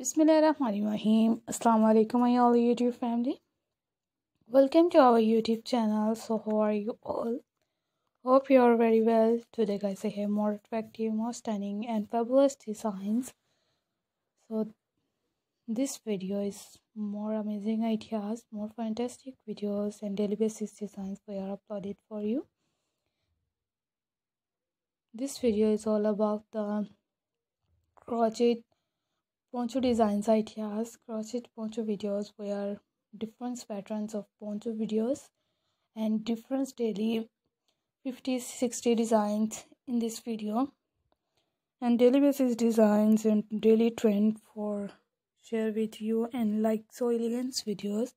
Bismillahirrahmanirrahim. Assalamu alaikum, my all YouTube family. Welcome to our YouTube channel. So how are you all? Hope you are very well. Today guys, I have more attractive, more stunning and fabulous designs. So this video is more amazing ideas, more fantastic videos and daily basis designs we are uploaded for you. This video is all about the crochet poncho designs ideas, crochet poncho videos where different patterns of poncho videos and different daily 50-60 designs in this video and daily basis designs and daily trend for share with you and like so elegance videos.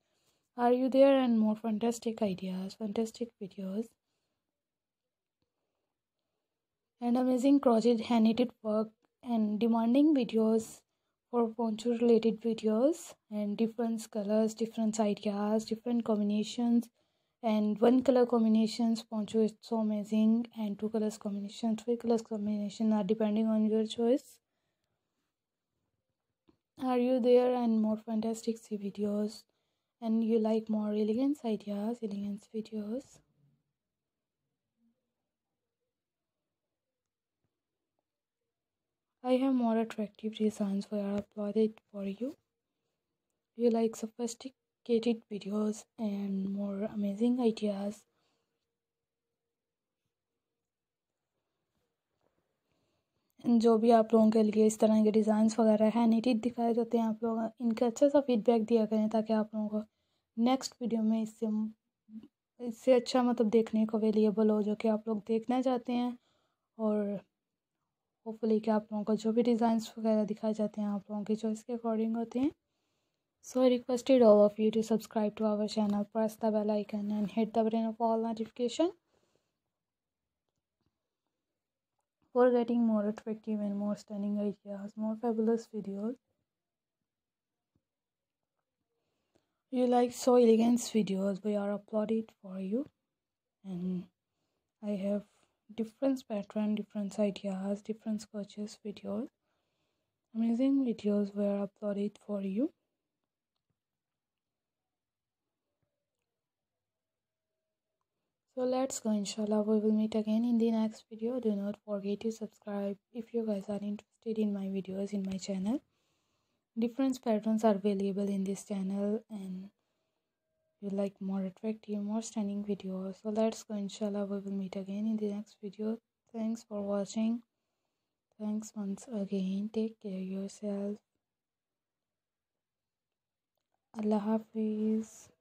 Are you there? And more fantastic ideas, fantastic videos and amazing crochet hand knitted work and demanding videos for poncho related videos and different colors, different ideas, different combinations, and one color combinations poncho is so amazing, and two colors combination, three colors combination are depending on your choice. Are you there? And more fantastic videos and you like more elegance ideas, elegance videos. I have more attractive designs we are uploaded for you. You like sophisticated videos and more amazing ideas. जो भी आप लोगों के लिए इस तरह के designs वगैरह हैं नीटेड दिखाए जाते हैं, आप लोग इनका अच्छा सा फीडबैक दिया करें ताकि आप लोगों को नेक्स्ट वीडियो में इससे अच्छा मतलब देखने को अवेलेबल हो जो कि आप लोग देखना चाहते हैं, और होपफुली कि आप लोगों को जो भी डिज़ाइंस वगैरह दिखाए जाते हैं आप लोगों की चॉइस के अकॉर्डिंग होते हैं. So I requested all of you to subscribe to our channel, press the bell icon and hit the button of all notification for getting more attractive and more stunning ideas, more fabulous videos. You like so elegant videos we are uploaded for you, and I have different pattern, different ideas, different sketches videos, amazing videos were uploaded for you. So let's go, inshallah we will meet again in the next video. Do not forget to subscribe if you guys are interested in my videos in my channel. Different patterns are available in this channel and you like more attractive, more stunning videos. So let's go, inshallah we will meet again in the next video. Thanks for watching. Thanks once again. Take care of yourself. Allah Hafiz.